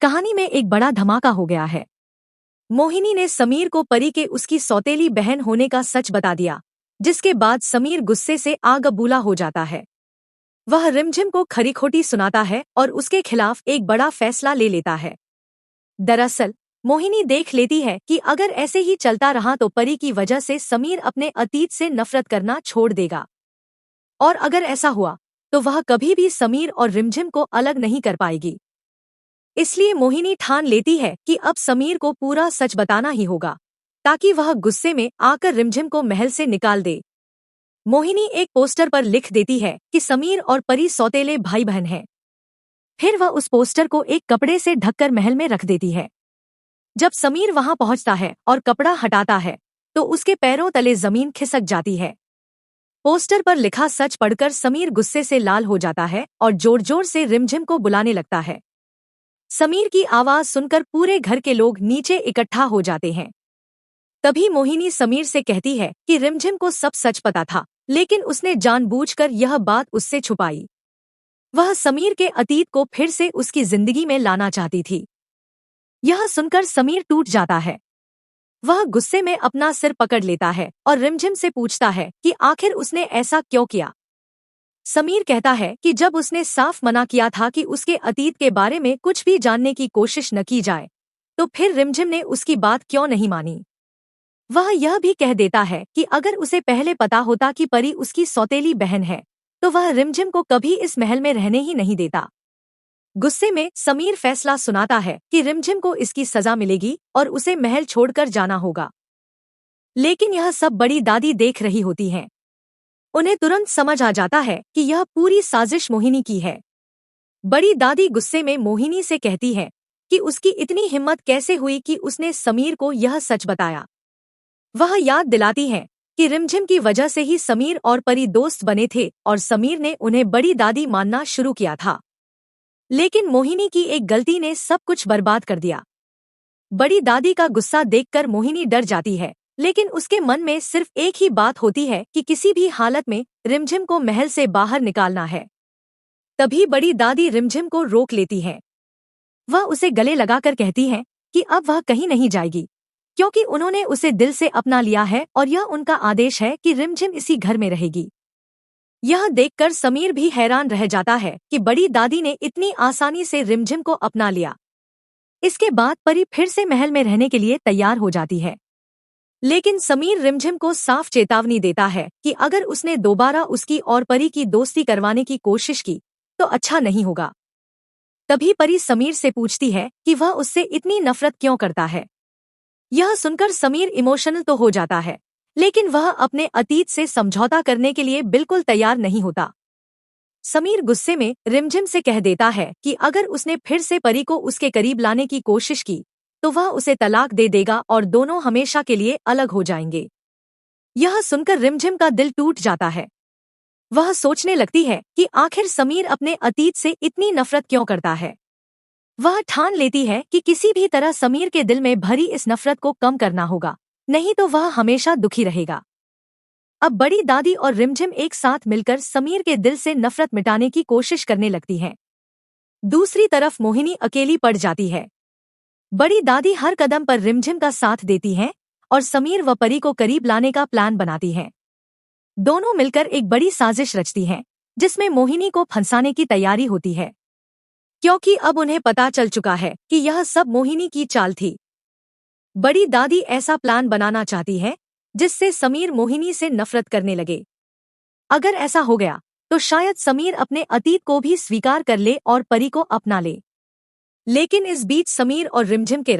कहानी में एक बड़ा धमाका हो गया है। मोहिनी ने समीर को परी के उसकी सौतेली बहन होने का सच बता दिया, जिसके बाद समीर गुस्से से आग बबूला हो जाता है। वह रिमझिम को खरी खोटी सुनाता है और उसके खिलाफ एक बड़ा फैसला ले लेता है। दरअसल मोहिनी देख लेती है कि अगर ऐसे ही चलता रहा तो परी की वजह से समीर अपने अतीत से नफरत करना छोड़ देगा, और अगर ऐसा हुआ तो वह कभी भी समीर और रिमझिम को अलग नहीं कर पाएगी। इसलिए मोहिनी ठान लेती है कि अब समीर को पूरा सच बताना ही होगा, ताकि वह गुस्से में आकर रिमझिम को महल से निकाल दे। मोहिनी एक पोस्टर पर लिख देती है कि समीर और परी सौतेले भाई बहन हैं। फिर वह उस पोस्टर को एक कपड़े से ढककर महल में रख देती है। जब समीर वहां पहुंचता है और कपड़ा हटाता है तो उसके पैरों तले जमीन खिसक जाती है। पोस्टर पर लिखा सच पढ़कर समीर गुस्से से लाल हो जाता है और जोर जोर से रिमझिम को बुलाने लगता है। समीर की आवाज सुनकर पूरे घर के लोग नीचे इकट्ठा हो जाते हैं। तभी मोहिनी समीर से कहती है कि रिमझिम को सब सच पता था, लेकिन उसने जानबूझकर यह बात उससे छुपाई। वह समीर के अतीत को फिर से उसकी जिंदगी में लाना चाहती थी। यह सुनकर समीर टूट जाता है। वह गुस्से में अपना सिर पकड़ लेता है और रिमझिम से पूछता है कि आखिर उसने ऐसा क्यों किया। समीर कहता है कि जब उसने साफ मना किया था कि उसके अतीत के बारे में कुछ भी जानने की कोशिश न की जाए, तो फिर रिमझिम ने उसकी बात क्यों नहीं मानी। वह यह भी कह देता है कि अगर उसे पहले पता होता कि परी उसकी सौतेली बहन है, तो वह रिमझिम को कभी इस महल में रहने ही नहीं देता। गुस्से में समीर फैसला सुनाता है कि रिमझिम को इसकी सजा मिलेगी और उसे महल छोड़कर जाना होगा। लेकिन यह सब बड़ी दादी देख रही होती हैं। उन्हें तुरंत समझ आ जाता है कि यह पूरी साजिश मोहिनी की है। बड़ी दादी गुस्से में मोहिनी से कहती है कि उसकी इतनी हिम्मत कैसे हुई कि उसने समीर को यह सच बताया। वह याद दिलाती है कि रिमझिम की वजह से ही समीर और परी दोस्त बने थे और समीर ने उन्हें बड़ी दादी मानना शुरू किया था। लेकिन मोहिनी की एक गलती ने सब कुछ बर्बाद कर दिया। बड़ी दादी का गुस्सा देखकर मोहिनी डर जाती है, लेकिन उसके मन में सिर्फ एक ही बात होती है कि किसी भी हालत में रिमझिम को महल से बाहर निकालना है। तभी बड़ी दादी रिमझिम को रोक लेती है। वह उसे गले लगाकर कहती है कि अब वह कहीं नहीं जाएगी, क्योंकि उन्होंने उसे दिल से अपना लिया है और यह उनका आदेश है कि रिमझिम इसी घर में रहेगी। यह देखकर समीर भी हैरान रह जाता है कि बड़ी दादी ने इतनी आसानी से रिमझिम को अपना लिया। इसके बाद परी फिर से महल में रहने के लिए तैयार हो जाती है। लेकिन समीर रिमझिम को साफ चेतावनी देता है कि अगर उसने दोबारा उसकी और परी की दोस्ती करवाने की कोशिश की तो अच्छा नहीं होगा। तभी परी समीर से पूछती है कि वह उससे इतनी नफरत क्यों करता है। यह सुनकर समीर इमोशनल तो हो जाता है, लेकिन वह अपने अतीत से समझौता करने के लिए बिल्कुल तैयार नहीं होता। समीर गुस्से में रिमझिम से कह देता है कि अगर उसने फिर से परी को उसके करीब लाने की कोशिश की तो वह उसे तलाक दे देगा और दोनों हमेशा के लिए अलग हो जाएंगे। यह सुनकर रिमझिम का दिल टूट जाता है। वह सोचने लगती है कि आखिर समीर अपने अतीत से इतनी नफरत क्यों करता है। वह ठान लेती है कि किसी भी तरह समीर के दिल में भरी इस नफरत को कम करना होगा, नहीं तो वह हमेशा दुखी रहेगा। अब बड़ी दादी और रिमझिम एक साथ मिलकर समीर के दिल से नफरत मिटाने की कोशिश करने लगती हैं। दूसरी तरफ मोहिनी अकेली पड़ जाती है। बड़ी दादी हर कदम पर रिमझिम का साथ देती हैं और समीर व परी को करीब लाने का प्लान बनाती हैं। दोनों मिलकर एक बड़ी साजिश रचती हैं, जिसमें मोहिनी को फंसाने की तैयारी होती है, क्योंकि अब उन्हें पता चल चुका है कि यह सब मोहिनी की चाल थी। बड़ी दादी ऐसा प्लान बनाना चाहती है जिससे समीर मोहिनी से नफरत करने लगे। अगर ऐसा हो गया तो शायद समीर अपने अतीत को भी स्वीकार कर ले और परी को अपना ले। लेकिन इस बीच समीर और रिमझिम के